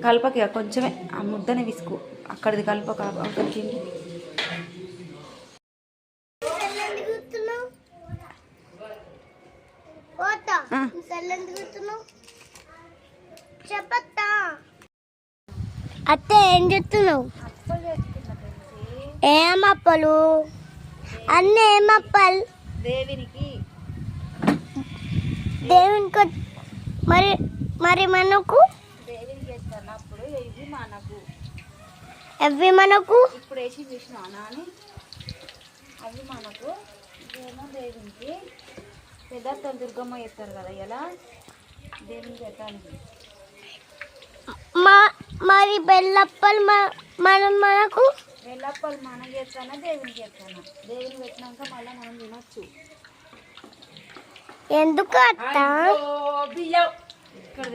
కలపకి కొంచెమే ఆ ముద్దని విసుకు అక్కడిది కలపక అవతలికి అత్త ఏం చెప్తున్నావు? ఏమప్పలు అన్న ఏమప్పలు దేవునికి మరి మరి మనకు దేవునికి వేస్తున్నప్పుడు అవి మనకు ఇప్పుడు వేసి చూసినా అని అవి మనకు ఏమో దేవునికి పెద్ద దుర్గమ్మ వేస్తారు కదా ఇలా దేవునికి పెట్టాలి. మరి బెల్లప్పలు మనకు బెల్లప్పలు మనం చేస్తానా దేవునికి చేస్తానా? దేవునికి పెట్టినాక మళ్ళీ మనం తినొచ్చు. ఎందుకు అత్త? బియ్యం ఇక్కడ